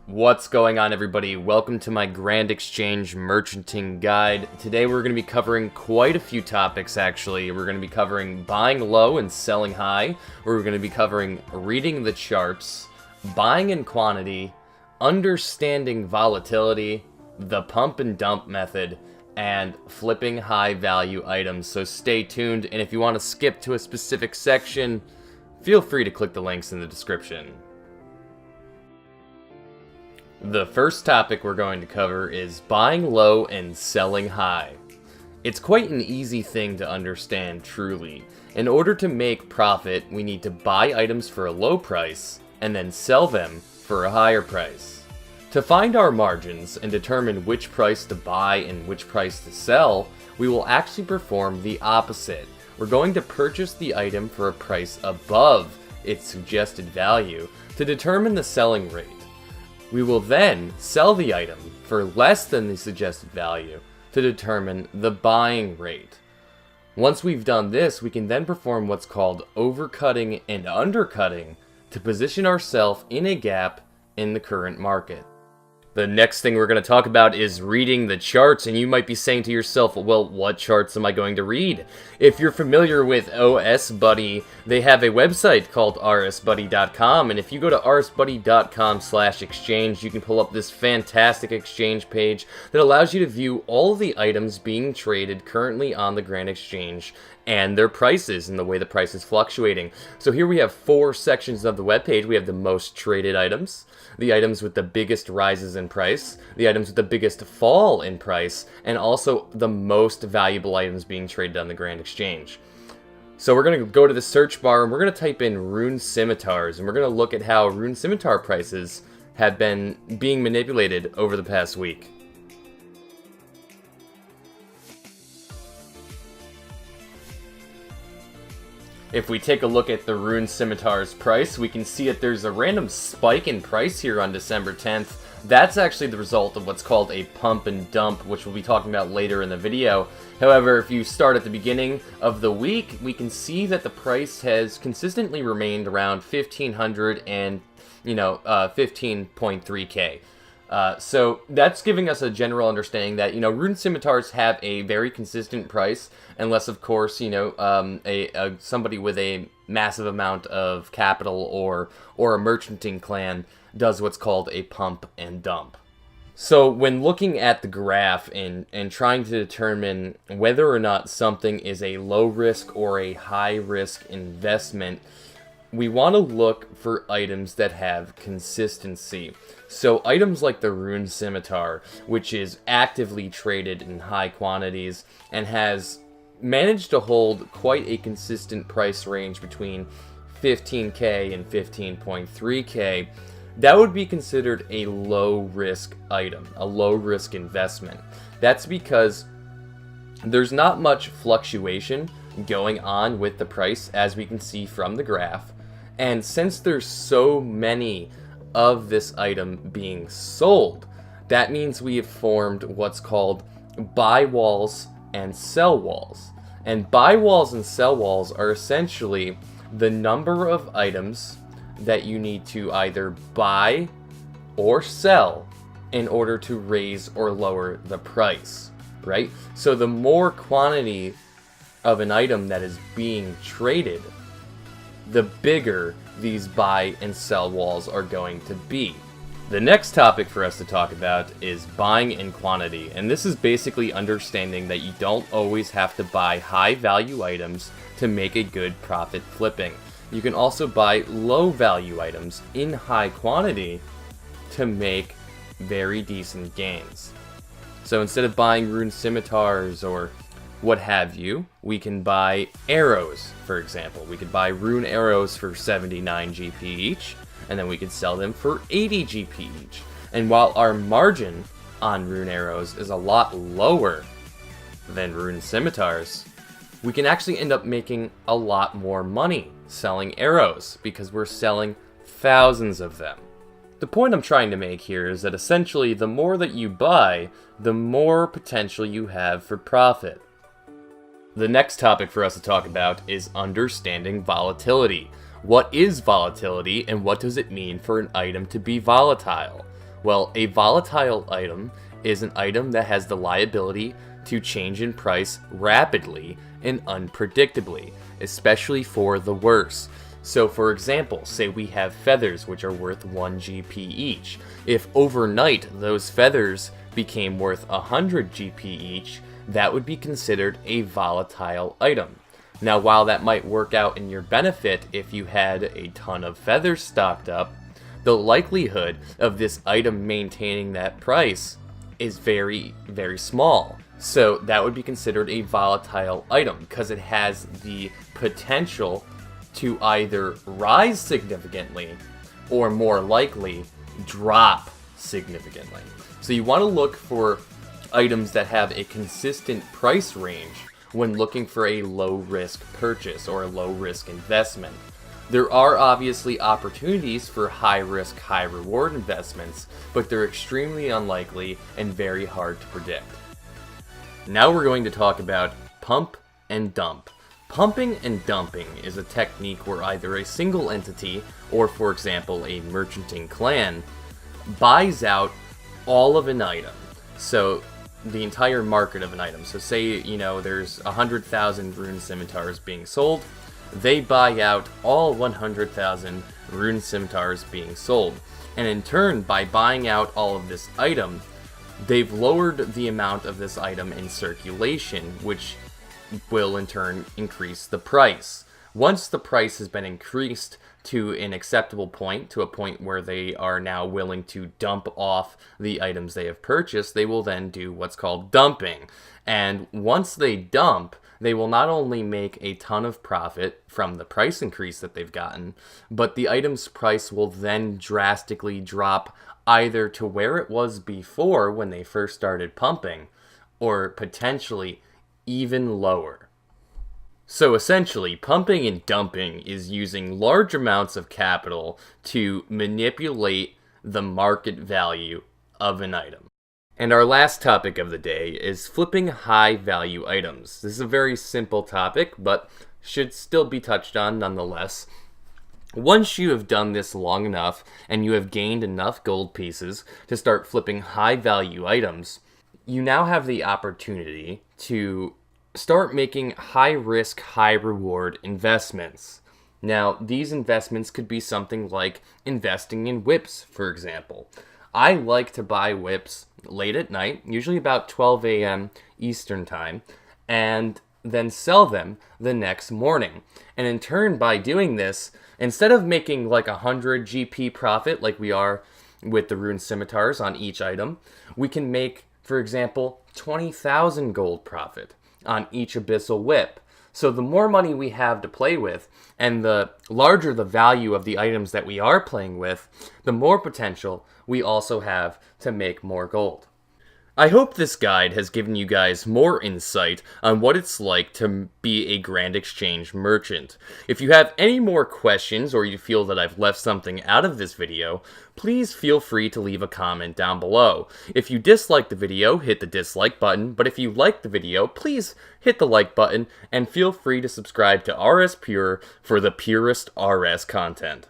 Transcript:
What's going on, everybody? Welcome to my Grand Exchange Merchanting Guide. Today we're going to be covering quite a few topics, actually. We're going to be covering buying low and selling high. We're going to be covering reading the charts, buying in quantity, understanding volatility, the pump and dump method, and flipping high value items. So stay tuned, and if you want to skip to a specific section, feel free to click the links in the description. The first topic we're going to cover is buying low and selling high. It's quite an easy thing to understand, truly. In order to make profit, we need to buy items for a low price and then sell them for a higher price. To find our margins and determine which price to buy and which price to sell, we will actually perform the opposite. We're going to purchase the item for a price above its suggested value to determine the selling rate. We will then sell the item for less than the suggested value to determine the buying rate. Once we've done this, we can then perform what's called overcutting and undercutting to position ourselves in a gap in the current market. The next thing we're going to talk about is reading the charts, and you might be saying to yourself, well, what charts am I going to read? If you're familiar with OS Buddy, they have a website called rsbuddy.com, and if you go to rsbuddy.com/exchange, you can pull up this fantastic exchange page that allows you to view all of the items being traded currently on the Grand Exchange and their prices and the way the price is fluctuating. So here we have 4 sections of the webpage. We have the most traded items, the items with the biggest rises in price, the items with the biggest fall in price, and also the most valuable items being traded on the Grand Exchange. So we're going to go to the search bar and we're going to type in Rune Scimitars, and we're going to look at how Rune Scimitar prices have been being manipulated over the past week. If we take a look at the Rune Scimitar's price, we can see that there's a random spike in price here on December 10th. That's actually the result of what's called a pump and dump, which we'll be talking about later in the video. However, if you start at the beginning of the week, we can see that the price has consistently remained around 1,500 and, 15.3K. So that's giving us a general understanding that, Rune Scimitars have a very consistent price, unless, of course, somebody with a massive amount of capital or a merchanting clan does what's called a pump and dump. So when looking at the graph and trying to determine whether or not something is a low risk or a high risk investment, we want to look for items that have consistency. So items like the Rune Scimitar, which is actively traded in high quantities and has managed to hold quite a consistent price range between 15K and 15.3K, that would be considered a low-risk item, a low-risk investment. That's because there's not much fluctuation going on with the price, as we can see from the graph. And since there's so many of this item being sold, that means we have formed what's called buy walls and sell walls. And buy walls and sell walls are essentially the number of items that you need to either buy or sell in order to raise or lower the price, right? So the more quantity of an item that is being traded, the bigger these buy and sell walls are going to be. The next topic for us to talk about is buying in quantity, and this is basically understanding that you don't always have to buy high value items to make a good profit flipping. You can also buy low value items in high quantity to make very decent gains. So instead of buying Rune Scimitars or what have you, we can buy arrows, for example. We could buy rune arrows for 79 GP each, and then we could sell them for 80 GP each. And while our margin on rune arrows is a lot lower than Rune Scimitars, we can actually end up making a lot more money selling arrows because we're selling thousands of them. The point I'm trying to make here is that essentially the more that you buy, the more potential you have for profit. The next topic for us to talk about is understanding volatility. What is volatility and what does it mean for an item to be volatile? Well, a volatile item is an item that has the liability to change in price rapidly and unpredictably, especially for the worse. So for example, say we have feathers which are worth 1 GP each. If overnight those feathers became worth 100 GP each, that would be considered a volatile item. Now while that might work out in your benefit if you had a ton of feathers stocked up, the likelihood of this item maintaining that price is very, very small. So that would be considered a volatile item because it has the potential to either rise significantly or more likely drop significantly. So you want to look for items that have a consistent price range when looking for a low risk purchase or a low risk investment. There are obviously opportunities for high risk, high reward investments, but they're extremely unlikely and very hard to predict. Now we're going to talk about pump and dump. Pumping and dumping is a technique where either a single entity, or for example a merchanting clan, buys out all of an item. So the entire market of an item. So say, there's 100,000 rune scimitars being sold. They buy out all 100,000 rune scimitars being sold. And in turn, by buying out all of this item, they've lowered the amount of this item in circulation, which will in turn increase the price. Once the price has been increased to an acceptable point, to a point where they are now willing to dump off the items they have purchased, they will then do what's called dumping. And once they dump, they will not only make a ton of profit from the price increase that they've gotten, but the item's price will then drastically drop either to where it was before when they first started pumping, or potentially even lower. So essentially, pumping and dumping is using large amounts of capital to manipulate the market value of an item. And our last topic of the day is flipping high value items. This is a very simple topic, but should still be touched on nonetheless. Once you have done this long enough and you have gained enough gold pieces to start flipping high value items, you now have the opportunity to start making high risk, high reward investments. Now, these investments could be something like investing in whips, for example. I like to buy whips late at night, usually about 12 a.m. Eastern time, and then sell them the next morning. And in turn, by doing this, instead of making like 100 GP profit like we are with the rune scimitars on each item, we can make, for example, 20,000 gold profit on each abyssal whip. So the more money we have to play with, and the larger the value of the items that we are playing with, the more potential we also have to make more gold. I hope this guide has given you guys more insight on what it's like to be a Grand Exchange merchant. If you have any more questions or you feel that I've left something out of this video, please feel free to leave a comment down below. If you dislike the video, hit the dislike button, but if you like the video, please hit the like button and feel free to subscribe to RS Pure for the purest RS content.